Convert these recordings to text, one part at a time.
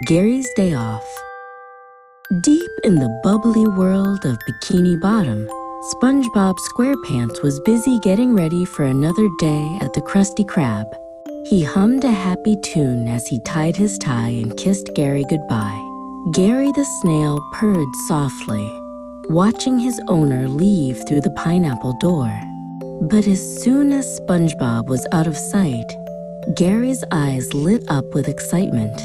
Gary's Day Off. Deep in the bubbly world of Bikini Bottom, SpongeBob SquarePants was busy getting ready for another day at the Krusty Krab. He hummed a happy tune as he tied his tie and kissed Gary goodbye. Gary the snail purred softly, watching his owner leave through the pineapple door. But as soon as SpongeBob was out of sight, Gary's eyes lit up with excitement.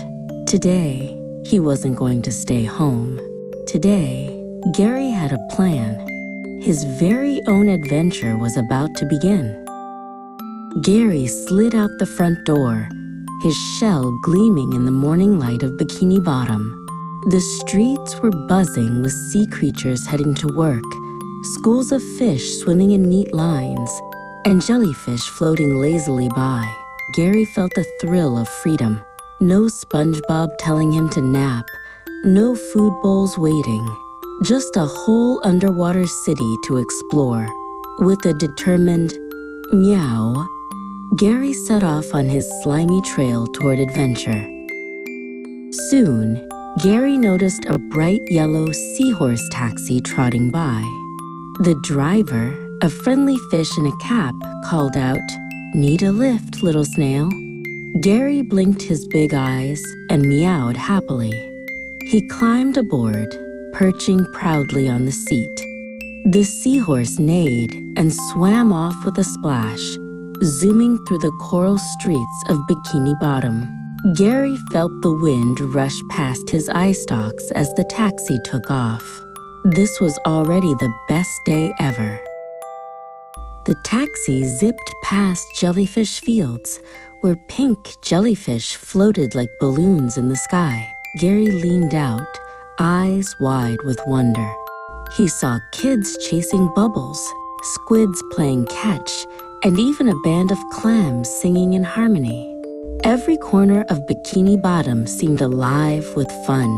Today, he wasn't going to stay home. Today, Gary had a plan. His very own adventure was about to begin. Gary slid out the front door, his shell gleaming in the morning light of Bikini Bottom. The streets were buzzing with sea creatures heading to work, schools of fish swimming in neat lines, and jellyfish floating lazily by. Gary felt the thrill of freedom. No SpongeBob telling him to nap, no food bowls waiting, just a whole underwater city to explore. With a determined meow, Gary set off on his slimy trail toward adventure. Soon, Gary noticed a bright yellow seahorse taxi trotting by. The driver, a friendly fish in a cap, called out, "Need a lift, little snail?" Gary blinked his big eyes and meowed happily. He climbed aboard, perching proudly on the seat. The seahorse neighed and swam off with a splash, zooming through the coral streets of Bikini Bottom. Gary felt the wind rush past his eye stalks as the taxi took off. This was already the best day ever. The taxi zipped past jellyfish fields, where pink jellyfish floated like balloons in the sky. Gary leaned out, eyes wide with wonder. He saw kids chasing bubbles, squids playing catch, and even a band of clams singing in harmony. Every corner of Bikini Bottom seemed alive with fun.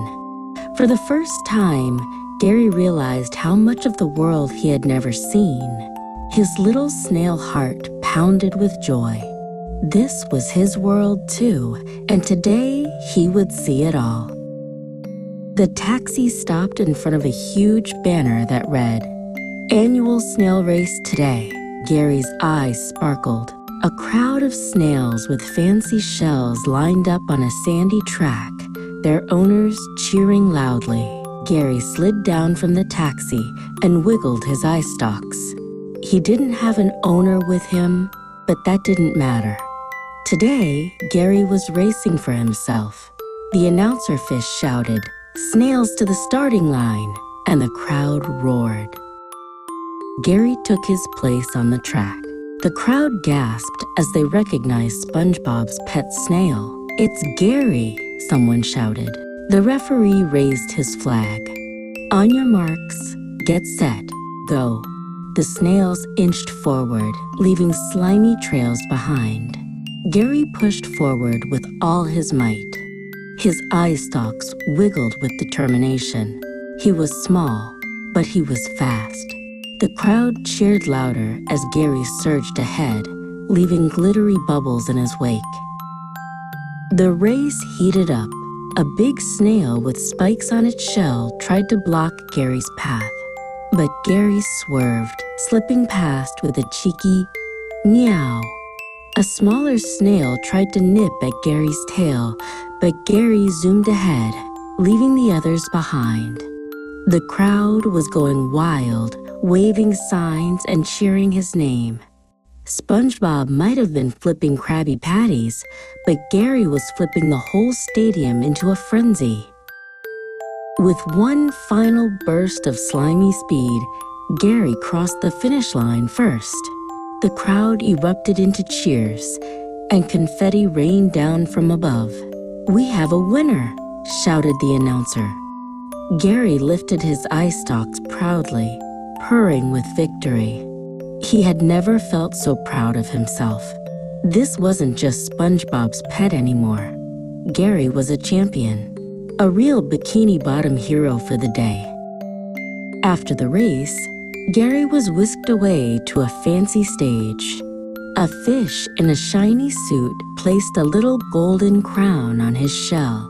For the first time, Gary realized how much of the world he had never seen. His little snail heart pounded with joy. This was his world too, and today he would see it all. The taxi stopped in front of a huge banner that read, "Annual Snail Race Today." Gary's eyes sparkled. A crowd of snails with fancy shells lined up on a sandy track, their owners cheering loudly. Gary slid down from the taxi and wiggled his eye stalks. He didn't have an owner with him, but that didn't matter. Today, Gary was racing for himself. The announcer fish shouted, "Snails to the starting line," and the crowd roared. Gary took his place on the track. The crowd gasped as they recognized SpongeBob's pet snail. "It's Gary," someone shouted. The referee raised his flag. "On your marks, get set, go." The snails inched forward, leaving slimy trails behind. Gary pushed forward with all his might. His eye stalks wiggled with determination. He was small, but he was fast. The crowd cheered louder as Gary surged ahead, leaving glittery bubbles in his wake. The race heated up. A big snail with spikes on its shell tried to block Gary's path. But Gary swerved, slipping past with a cheeky meow. A smaller snail tried to nip at Gary's tail, but Gary zoomed ahead, leaving the others behind. The crowd was going wild, waving signs and cheering his name. SpongeBob might have been flipping Krabby Patties, but Gary was flipping the whole stadium into a frenzy. With one final burst of slimy speed, Gary crossed the finish line first. The crowd erupted into cheers, and confetti rained down from above. "We have a winner," shouted the announcer. Gary lifted his eye stalks proudly, purring with victory. He had never felt so proud of himself. This wasn't just SpongeBob's pet anymore. Gary was a champion, a real Bikini Bottom hero for the day. After the race, Gary was whisked away to a fancy stage. A fish in a shiny suit placed a little golden crown on his shell.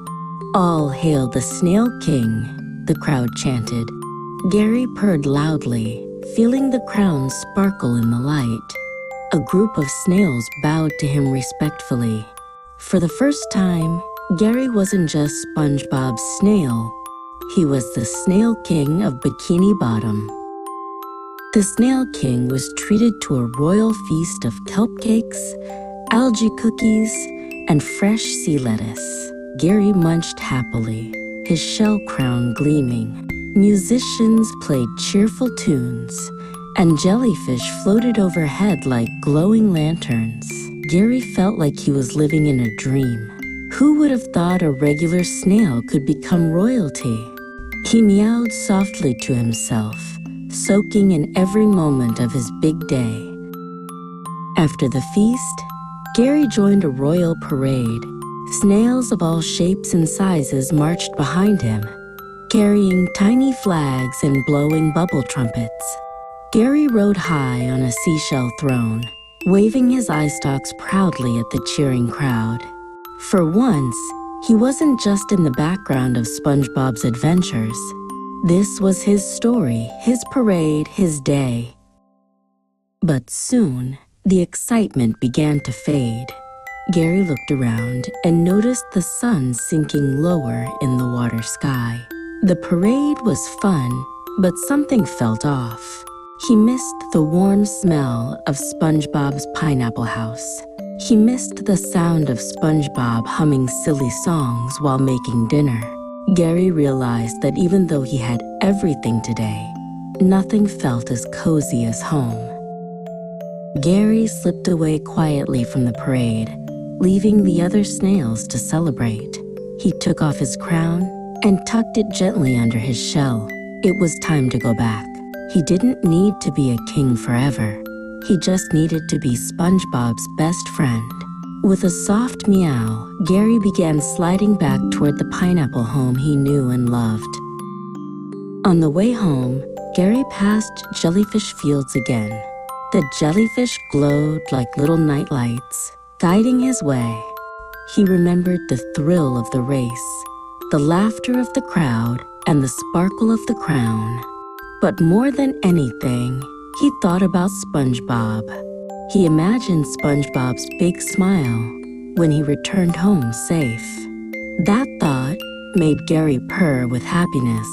"All hail the Snail King," the crowd chanted. Gary purred loudly, feeling the crown sparkle in the light. A group of snails bowed to him respectfully. For the first time, Gary wasn't just SpongeBob's snail. He was the Snail King of Bikini Bottom. The Snail King was treated to a royal feast of kelp cakes, algae cookies, and fresh sea lettuce. Gary munched happily, his shell crown gleaming. Musicians played cheerful tunes, and jellyfish floated overhead like glowing lanterns. Gary felt like he was living in a dream. Who would have thought a regular snail could become royalty? He meowed softly to himself, soaking in every moment of his big day. After the feast, Gary joined a royal parade. Snails of all shapes and sizes marched behind him, carrying tiny flags and blowing bubble trumpets. Gary rode high on a seashell throne, waving his eye stalks proudly at the cheering crowd. For once, he wasn't just in the background of SpongeBob's adventures. This was his story, his parade, his day. But soon, the excitement began to fade. Gary looked around and noticed the sun sinking lower in the water sky. The parade was fun, but something felt off. He missed the warm smell of SpongeBob's pineapple house. He missed the sound of SpongeBob humming silly songs while making dinner. Gary realized that even though he had everything today, nothing felt as cozy as home. Gary slipped away quietly from the parade, leaving the other snails to celebrate. He took off his crown and tucked it gently under his shell. It was time to go back. He didn't need to be a king forever. He just needed to be SpongeBob's best friend. With a soft meow, Gary began sliding back toward the pineapple home he knew and loved. On the way home, Gary passed jellyfish fields again. The jellyfish glowed like little nightlights, guiding his way. He remembered the thrill of the race, the laughter of the crowd, and the sparkle of the crown. But more than anything, he thought about SpongeBob. He imagined SpongeBob's big smile when he returned home safe. That thought made Gary purr with happiness.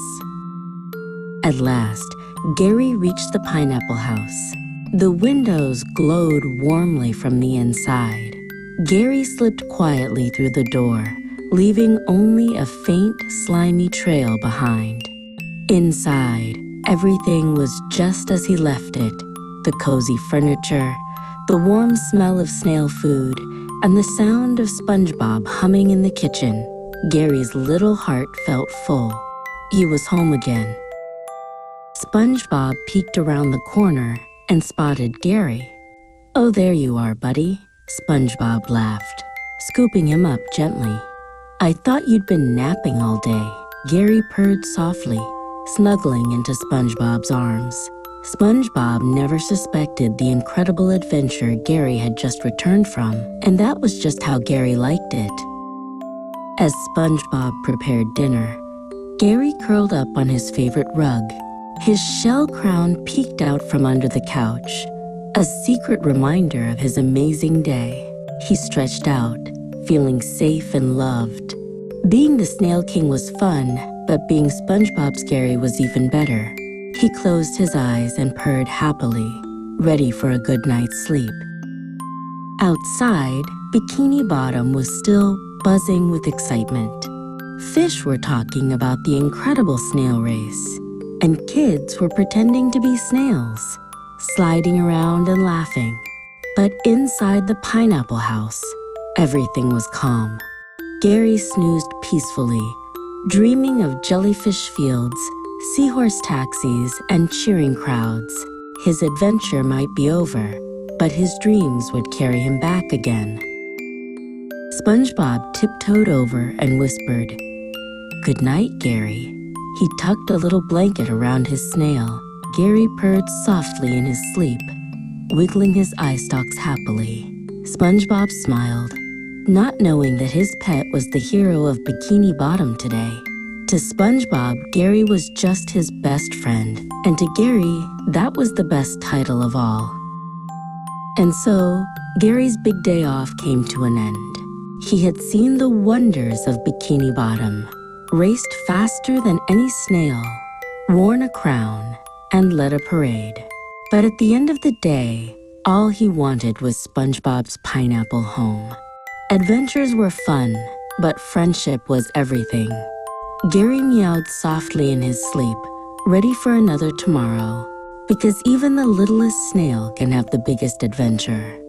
At last, Gary reached the pineapple house. The windows glowed warmly from the inside. Gary slipped quietly through the door, leaving only a faint, slimy trail behind. Inside, everything was just as he left it. The cozy furniture, the warm smell of snail food, and the sound of SpongeBob humming in the kitchen. Gary's little heart felt full. He was home again. SpongeBob peeked around the corner and spotted Gary. "Oh, there you are, buddy," SpongeBob laughed, scooping him up gently. "I thought you'd been napping all day." Gary purred softly, snuggling into SpongeBob's arms. SpongeBob never suspected the incredible adventure Gary had just returned from, and that was just how Gary liked it. As SpongeBob prepared dinner, Gary curled up on his favorite rug. His shell crown peeked out from under the couch, a secret reminder of his amazing day. He stretched out, feeling safe and loved. Being the Snail King was fun, but being SpongeBob's Gary was even better. He closed his eyes and purred happily, ready for a good night's sleep. Outside, Bikini Bottom was still buzzing with excitement. Fish were talking about the incredible snail race, and kids were pretending to be snails, sliding around and laughing. But inside the pineapple house, everything was calm. Gary snoozed peacefully, dreaming of jellyfish fields, seahorse taxis, and cheering crowds. His adventure might be over, but his dreams would carry him back again. SpongeBob tiptoed over and whispered, "Good night, Gary." He tucked a little blanket around his snail. Gary purred softly in his sleep, wiggling his eye stalks happily. SpongeBob smiled, not knowing that his pet was the hero of Bikini Bottom today. To SpongeBob, Gary was just his best friend, and to Gary, that was the best title of all. And so, Gary's big day off came to an end. He had seen the wonders of Bikini Bottom, raced faster than any snail, worn a crown, and led a parade. But at the end of the day, all he wanted was SpongeBob's pineapple home. Adventures were fun, but friendship was everything. Gary meowed softly in his sleep, ready for another tomorrow, because even the littlest snail can have the biggest adventure.